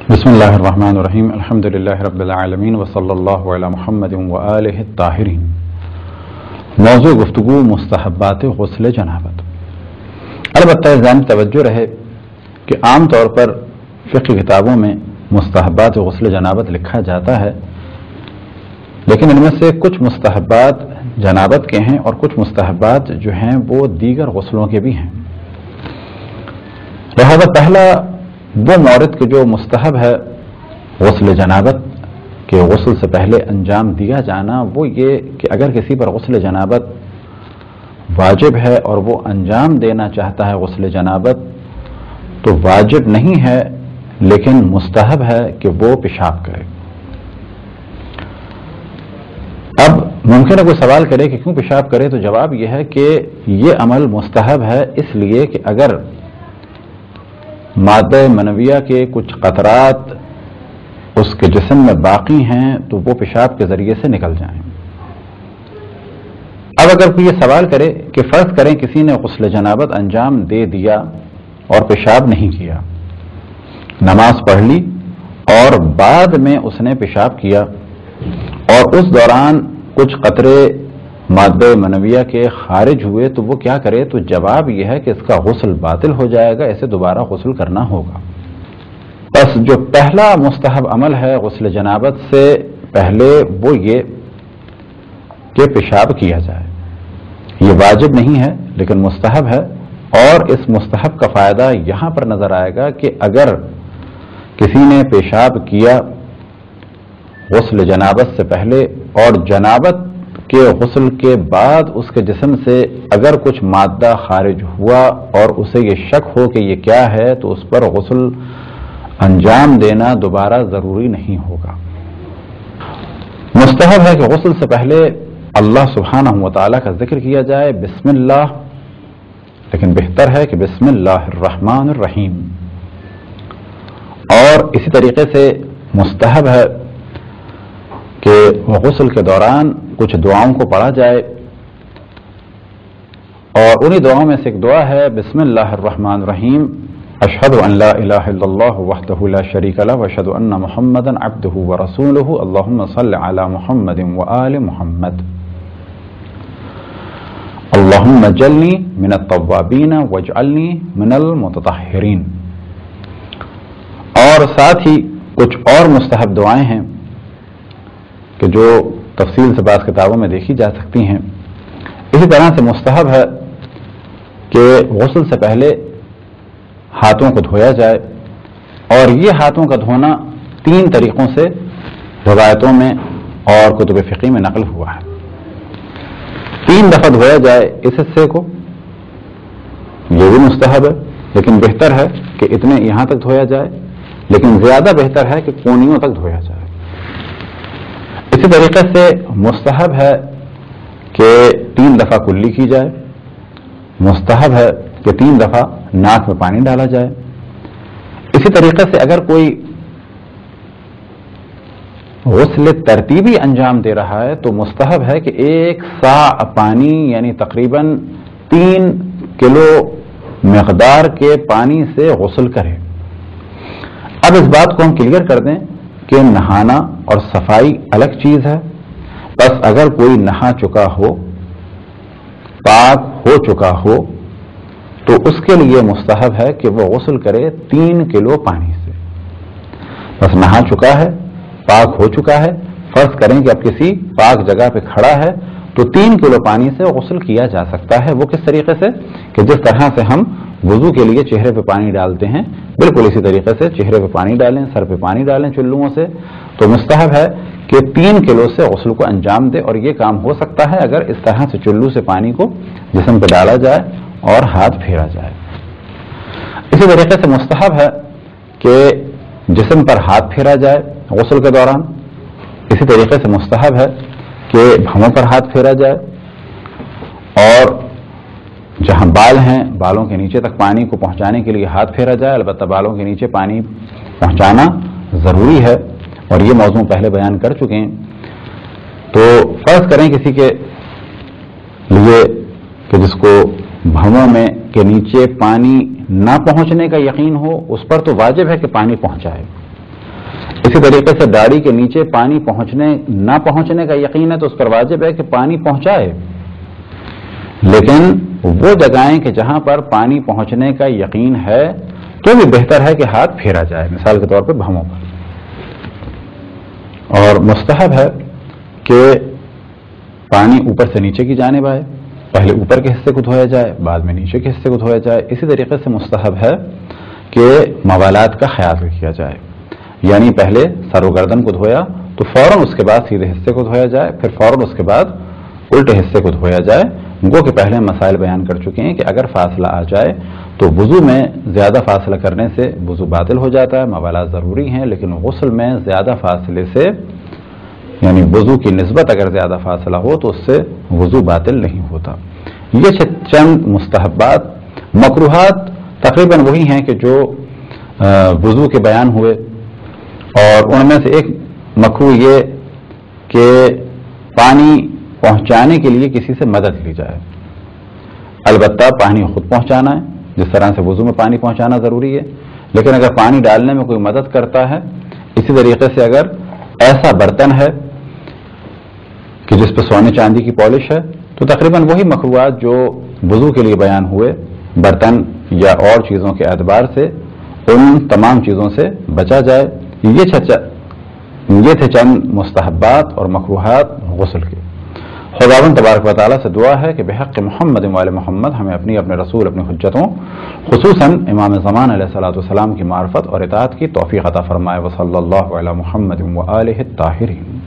بسم اللہ الرحمن الرحیم الحمد للہ رب العالمین وصلی اللہ علی محمد وآلہ الطاہرین۔ موضوع گفتگو مستحبات غسل جنابت۔ البتہ ذہن توجہ رہے کہ عام طور پر فقہ کتابوں میں مستحبات غسل جنابت لکھا جاتا ہے، لیکن ان میں سے کچھ مستحبات جنابت کے ہیں اور کچھ مستحبات جو ہیں وہ دیگر غسلوں کے بھی ہیں۔ لہذا پہلا وہ مورد کہ جو مستحب ہے غسل جنابت کے غسل سے پہلے انجام دیا جانا، وہ یہ کہ اگر کسی پر غسل جنابت واجب ہے اور وہ انجام دینا چاہتا ہے غسل جنابت، تو واجب نہیں ہے لیکن مستحب ہے کہ وہ پیشاب کرے۔ اب ممکن ہے کوئی سوال کرے کہ کیوں پیشاب کرے، تو جواب یہ ہے کہ یہ عمل مستحب ہے اس لیے کہ اگر مادہ منویہ کے کچھ قطرات اس کے جسم میں باقی ہیں تو وہ پیشاب کے ذریعے سے نکل جائیں۔ اب اگر کوئی یہ سوال کرے کہ فرض کریں کسی نے غسل جنابت انجام دے دیا اور پیشاب نہیں کیا، نماز پڑھ لی اور بعد میں اس نے پیشاب کیا اور اس دوران کچھ قطرے مادہ منویہ کے خارج ہوئے، تو وہ کیا کرے؟ تو جواب یہ ہے کہ اس کا غسل باطل ہو جائے گا، اسے دوبارہ غسل کرنا ہوگا۔ بس جو پہلا مستحب عمل ہے غسل جنابت سے پہلے وہ یہ کہ پیشاب کیا جائے۔ یہ واجب نہیں ہے لیکن مستحب ہے، اور اس مستحب کا فائدہ یہاں پر نظر آئے گا کہ اگر کسی نے پیشاب کیا غسل جنابت سے پہلے اور جنابت کہ غسل کے بعد اس کے جسم سے اگر کچھ مادہ خارج ہوا اور اسے یہ شک ہو کہ یہ کیا ہے، تو اس پر غسل انجام دینا دوبارہ ضروری نہیں ہوگا۔ مستحب ہے کہ غسل سے پہلے اللہ سبحانہ و تعالیٰ کا ذکر کیا جائے، بسم اللہ، لیکن بہتر ہے کہ بسم اللہ الرحمن الرحیم۔ اور اسی طریقے سے مستحب ہے کہ غسل کے دوران کچھ دعاؤں کو پڑھا جائے، اور انہی دعاؤں میں سے ایک دعا ہے بسم اللہ الرحمن الرحیم، اشہد ان لا الہ الا اللہ وحدہ لا شریک لہ واشہد ان محمدا عبدہ ورسولہ اللہم صل علی محمد وآل محمد اللہم اجعلنی من التوابین واجعلنی من المتطہرین۔ اور ساتھ ہی کچھ اور مستحب دعائیں ہیں کہ جو تفصیل سے بعض کتابوں میں دیکھی جا سکتی ہیں۔ اسی طرح سے مستحب ہے کہ غسل سے پہلے ہاتھوں کو دھویا جائے، اور یہ ہاتھوں کا دھونا 3 طریقوں سے روایتوں میں اور کتب فقہ میں نقل ہوا ہے۔ 3 دفعہ دھویا جائے اس حصے کو، یہ بھی مستحب ہے، لیکن بہتر ہے کہ اتنے یہاں تک دھویا جائے، لیکن زیادہ بہتر ہے کہ کونیوں تک دھویا جائے۔ اسی طریقے سے مستحب ہے کہ 3 دفعہ کلی کی جائے، مستحب ہے کہ 3 دفعہ ناک میں پانی ڈالا جائے۔ اسی طریقے سے اگر کوئی غسل ترتیبی انجام دے رہا ہے تو مستحب ہے کہ 1 صاع پانی یعنی تقریباً 3 کلو مقدار کے پانی سے غسل کرے۔ اب اس بات کو ہم کلیئر کر دیں کہ نہانا اور صفائی الگ چیز ہے۔ بس اگر کوئی نہا چکا ہو، پاک ہو چکا ہو، تو اس کے لیے مستحب ہے کہ وہ غسل کرے 3 کلو پانی سے۔ بس نہا چکا ہے، پاک ہو چکا ہے، فرض کریں کہ اب کسی پاک جگہ پہ کھڑا ہے تو 3 کلو پانی سے غسل کیا جا سکتا ہے۔ وہ کس طریقے سے؟ کہ جس طرح سے ہم وضو کے لیے چہرے پہ پانی ڈالتے ہیں، بالکل اسی طریقے سے چہرے پہ پانی ڈالیں، سر پہ پانی ڈالیں چلوؤں سے۔ تو مستحب ہے کہ 3 کلو سے غسل کو انجام دے، اور یہ کام ہو سکتا ہے اگر اس طرح سے چلو سے پانی کو جسم پہ ڈالا جائے اور ہاتھ پھیرا جائے۔ اسی طریقے سے مستحب ہے کہ جسم پر ہاتھ پھیرا جائے غسل کے دوران۔ اسی طریقے سے مستحب ہے کہ بھووں پر ہاتھ پھیرا جائے، اور جہاں بال ہیں بالوں کے نیچے تک پانی کو پہنچانے کے لیے ہاتھ پھیرا جائے۔ البتہ بالوں کے نیچے پانی پہنچانا ضروری ہے، اور یہ موضوع پہلے بیان کر چکے ہیں۔ تو فرض کریں کسی کے لیے کہ جس کو بھووں میں کے نیچے پانی نہ پہنچنے کا یقین ہو، اس پر تو واجب ہے کہ پانی پہنچائے، اسی طریقے سے داڑھی کے نیچے پانی نہ پہنچنے کا یقین ہے تو اس پر واجب ہے کہ پانی پہنچائے، لیکن وہ جگہیں کہ جہاں پر پانی پہنچنے کا یقین ہے تو بھی بہتر ہے کہ ہاتھ پھیرا جائے، مثال کے طور پہ بھووں پر۔ اور مستحب ہے کہ پانی اوپر سے نیچے کی جانب آئے، پہلے اوپر کے حصے کو دھویا جائے، بعد میں نیچے کے حصے کو دھویا جائے۔ اسی طریقے سے مستحب ہے کہ موالات کا خیال رکھا جائے، یعنی پہلے سر و گردن کو دھویا تو فوراً اس کے بعد سیدھے حصے کو دھویا جائے، پھر فوراً اس کے بعد الٹے حصے کو دھویا جائے۔ گو کہ پہلے مسائل بیان کر چکے ہیں کہ اگر فاصلہ آ جائے تو وضو میں زیادہ فاصلہ کرنے سے وضو باطل ہو جاتا ہے، موالات ضروری ہیں، لیکن غسل میں زیادہ فاصلے سے یعنی وضو کی نسبت اگر زیادہ فاصلہ ہو تو اس سے وضو باطل نہیں ہوتا۔ یہ چند مستحبات۔ مکروہات تقریباً وہی ہیں کہ جو وضو کے بیان ہوئے، اور ان میں سے ایک مکروہ یہ کہ پانی پہنچانے کے لیے کسی سے مدد لی جائے۔ البتہ پانی خود پہنچانا ہے، جس طرح سے وضو میں پانی پہنچانا ضروری ہے، لیکن اگر پانی ڈالنے میں کوئی مدد کرتا ہے، اسی طریقے سے اگر ایسا برتن ہے کہ جس پہ سونے چاندی کی پالش ہے تو تقریباً وہی مکروہات جو وضو کے لیے بیان ہوئے، برتن یا اور چیزوں کے اعتبار سے ان تمام چیزوں سے بچا جائے۔ یہ تھے چند مستحبات اور مکروہات غسل کے۔ خداوند تبارک و تعالیٰ سے دعا ہے کہ بحق محمد وآل محمد ہمیں اپنے رسول، اپنی حجتوں، خصوصاً امام زمان علیہ الصلوۃ والسلام کی معرفت اور اطاعت کی توفیق عطا فرمائے۔ وصلی اللہ علی محمد وآلہ الطاہرین۔